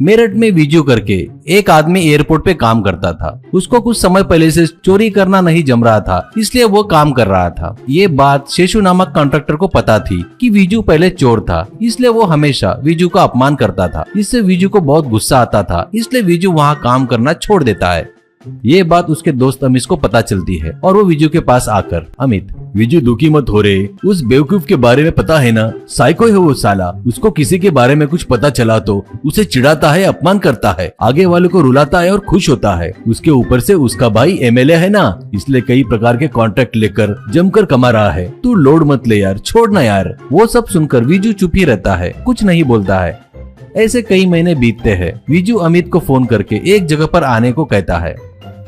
मेरठ में विजू करके एक आदमी एयरपोर्ट पे काम करता था। उसको कुछ समय पहले से चोरी करना नहीं जम रहा था, इसलिए वो काम कर रहा था। ये बात शेषु नामक कॉन्ट्रैक्टर को पता थी कि विजू पहले चोर था, इसलिए वो हमेशा विजू का अपमान करता था। इससे विजू को बहुत गुस्सा आता था, इसलिए विजू वहाँ काम करना छोड़ देता है। ये बात उसके दोस्त अमित को पता चलती है और वो विजू के पास आकर, अमित, विजू दुखी मत हो रे, उस बेवकूफ के बारे में पता है ना, साइको है वो साला। उसको किसी के बारे में कुछ पता चला तो उसे चिढ़ाता है, अपमान करता है, आगे वालों को रुलाता है और खुश होता है। उसके ऊपर से उसका भाई एमएलए है ना, इसलिए कई प्रकार के कॉन्ट्रैक्ट लेकर जमकर कमा रहा है। तू लोड मत ले यार, छोड़ना यार। वो सब सुनकर विजू चुप ही रहता है, कुछ नहीं बोलता है। ऐसे कई महीने बीतते हैं। विजू अमित को फोन करके एक जगह पर आने को कहता है।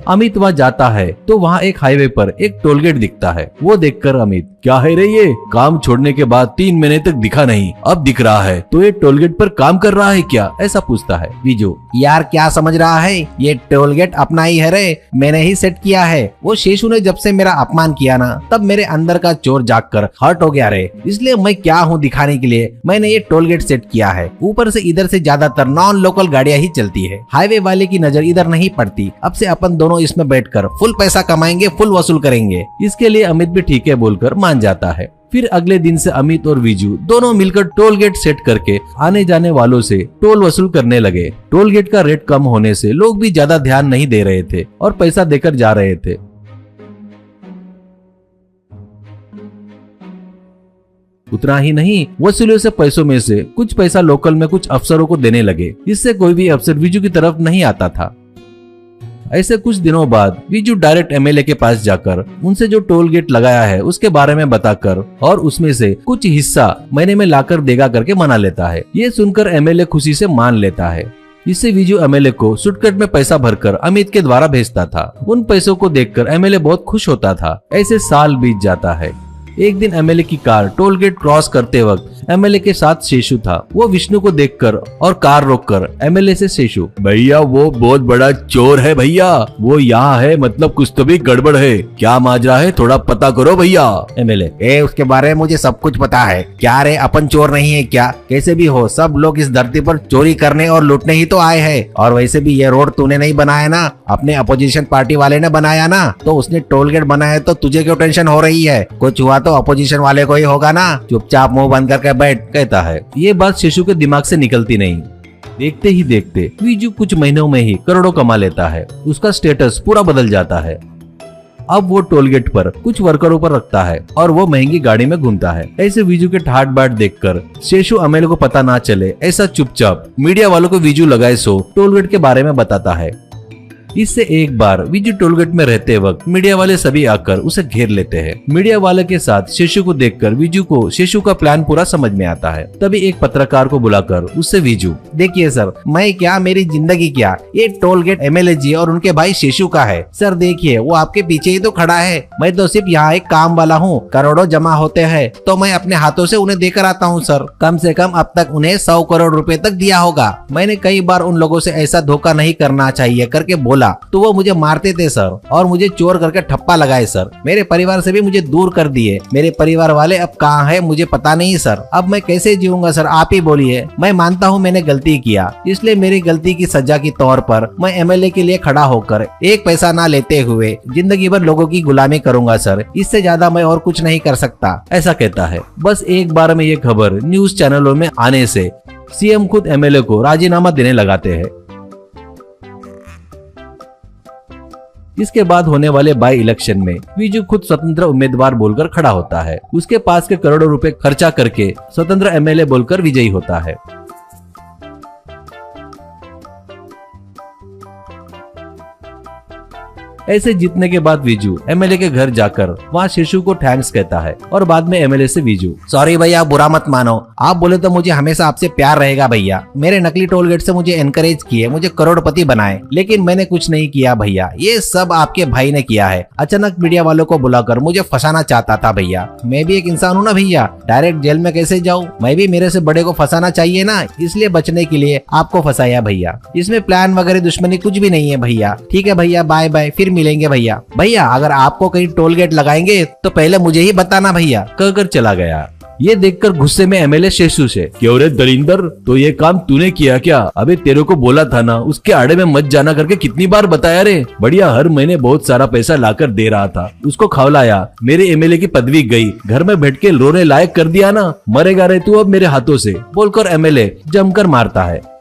अमित वहाँ जाता है तो वहाँ एक हाईवे पर एक टोलगेट दिखता है। वो देखकर अमित, क्या है रे ये, काम छोड़ने के बाद 3 महीने तक दिखा नहीं, अब दिख रहा है, तो ये टोलगेट पर काम कर रहा है क्या, ऐसा पूछता है। विजू, यार क्या समझ रहा है, ये टोलगेट अपना ही है रे, मैंने ही सेट किया है। वो शेषु ने जब से मेरा अपमान किया ना, तब मेरे अंदर का चोर जागकर हर्ट हो गया रे, इसलिए मैं क्या हूँ दिखाने के लिए मैंने ये टोलगेट सेट किया है। ऊपर से इधर से ज्यादातर नॉन लोकल गाड़ियाँ ही चलती है, हाईवे वाले की नजर इधर नहीं पड़ती। अब से अपन दोनों इसमें बैठकर फुल पैसा कमाएंगे, फुल वसूल करेंगे। इसके लिए अमित भी ठीक है बोलकर मान जाता है। फिर अगले दिन से अमित और विजू दोनों मिलकर टोल गेट सेट करके आने जाने वालों से टोल वसूल करने लगे। टोल गेट का रेट कम होने से लोग भी ज्यादा ध्यान नहीं दे रहे थे और पैसा देकर जा रहे थे। उतना ही नहीं, वसूलियों से पैसों में से कुछ पैसा लोकल में कुछ अफसरों को देने लगे। इससे कोई भी अफसर विजू की तरफ नहीं आता था। ऐसे कुछ दिनों बाद विजू डायरेक्ट एमएलए के पास जाकर उनसे जो टोल गेट लगाया है उसके बारे में बताकर और उसमें से कुछ हिस्सा महीने में लाकर देगा करके मना लेता है। ये सुनकर एमएलए खुशी से मान लेता है। इससे विजू एमएलए को सुटकेट में पैसा भरकर अमित के द्वारा भेजता था। उन पैसों को देखकर एमएलए बहुत खुश होता था। ऐसे साल बीत जाता है। एक दिन एमएलए की कार टोल गेट क्रॉस करते वक्त एमएलए के साथ शेषु था। वो विष्णु को देखकर और कार रोककर एमएलए से, शेषु भैया वो बहुत बड़ा चोर है भैया, वो यहाँ है, मतलब कुछ तो भी गड़बड़ है, क्या माजरा है थोड़ा पता करो भैया। एमएलए, उसके बारे में मुझे सब कुछ पता है। क्या रे अपन चोर नहीं है क्या? कैसे भी हो सब लोग इस धरती पर चोरी करने और लूटने ही तो आए हैं। और वैसे भी ये रोड तूने नहीं बनाया ना, अपने अपोजिशन पार्टी वाले ने बनाया ना, तो उसने टोल गेट बनाया तो तुझे क्यों टेंशन हो रही है? कुछ हुआ तो अपोजिशन वाले को ही होगा ना, चुपचाप मुंह बंद करके बैठ, कहता है। ये बात शेषु के दिमाग से निकलती नहीं। देखते ही देखते विजू कुछ महीनों में ही करोड़ों कमा लेता है। उसका स्टेटस पूरा बदल जाता है। अब वो टोलगेट पर कुछ वर्करों पर रखता है और वो महंगी गाड़ी में घूमता है। ऐसे विजू के ठाट बाट देखकर शेषु एमएलए को पता ना चले ऐसा चुपचाप मीडिया वालों को विजू लगाए सो टोलगेट के बारे में बताता है। इससे एक बार विजू टोलगेट में रहते वक्त मीडिया वाले सभी आकर उसे घेर लेते हैं। मीडिया वाले के साथ शेषु को देखकर विजू को शेषु का प्लान पूरा समझ में आता है। तभी एक पत्रकार को बुलाकर उससे विजू, देखिए सर, मैं क्या, मेरी जिंदगी क्या, ये टोलगेट एमएलए जी और उनके भाई शेषु का है। सर देखिए वो आपके पीछे ही तो खड़ा है, मैं तो सिर्फ यहाँ एक काम वाला हूँ। करोड़ों जमा होते हैं तो मैं अपने हाथों से उन्हें देकर आता हूँ सर। कम से कम अब तक उन्हें 100 करोड़ रुपए तक दिया होगा। मैंने कई बार उन लोगों से ऐसा धोखा नहीं करना चाहिए करके बोला तो वो मुझे मारते थे सर, और मुझे चोर करके ठप्पा लगाए सर। मेरे परिवार से भी मुझे दूर कर दिए। मेरे परिवार वाले अब कहाँ है मुझे पता नहीं सर। अब मैं कैसे जीऊंगा सर, आप ही बोलिए। मैं मानता हूँ मैंने गलती किया, इसलिए मेरी गलती की सजा के तौर पर मैं एमएलए के लिए खड़ा होकर एक पैसा ना लेते हुए जिंदगी भर लोगों की गुलामी करूंगा सर। इससे ज्यादा मैं और कुछ नहीं कर सकता, ऐसा कहता है। बस एक बार में ये खबर न्यूज चैनलों में आने से सीएम खुद एमएलए को राजीनामा देने लगाते हैं। इसके बाद होने वाले बाई इलेक्शन में विजू खुद स्वतंत्र उम्मीदवार बोलकर खड़ा होता है। उसके पास के करोड़ों रुपए खर्चा करके स्वतंत्र एमएलए बोलकर विजयी होता है। ऐसे जीतने के बाद विजू एमएलए के घर जाकर वहाँ शेषु को थैंक्स कहता है और बाद में एमएलए से विजू, सॉरी भैया, बुरा मत मानो, आप बोले तो मुझे हमेशा आपसे प्यार रहेगा भैया। मेरे नकली टोल गेट से मुझे एनकरेज किए, मुझे करोड़पति बनाए, लेकिन मैंने कुछ नहीं किया भैया, ये सब आपके भाई ने किया है। अचानक मीडिया वालों को बुलाकर मुझे फंसाना चाहता था भैया। मैं भी एक इंसान हूँ ना भैया, डायरेक्ट जेल में कैसे जाऊँ? मैं भी मेरे से बड़े को फंसाना चाहिए ना, इसलिए बचने के लिए आपको फंसाया भैया। इसमें प्लान वगैरह दुश्मनी कुछ भी नहीं है भैया। ठीक है भैया, बाय बाय, फिर मिलेंगे भैया। भैया अगर आपको कहीं टोल गेट लगाएंगे तो पहले मुझे ही बताना भैया, कहकर चला गया। ये देखकर गुस्से में एमएलए शेषु से, क्यों रे दरिंदर, तो ये काम तूने किया क्या? अबे तेरे को बोला था ना उसके आड़े में मत जाना करके, कितनी बार बताया रे? बढ़िया, हर महीने बहुत सारा पैसा लाकर दे रहा था, उसको खवलाया, मेरे एमएलए की पदवी गई, घर में बैठ के रोने लायक कर दिया ना, मरेगा रे तू अब मेरे हाथों से, बोलकर एमएलए जमकर मारता है।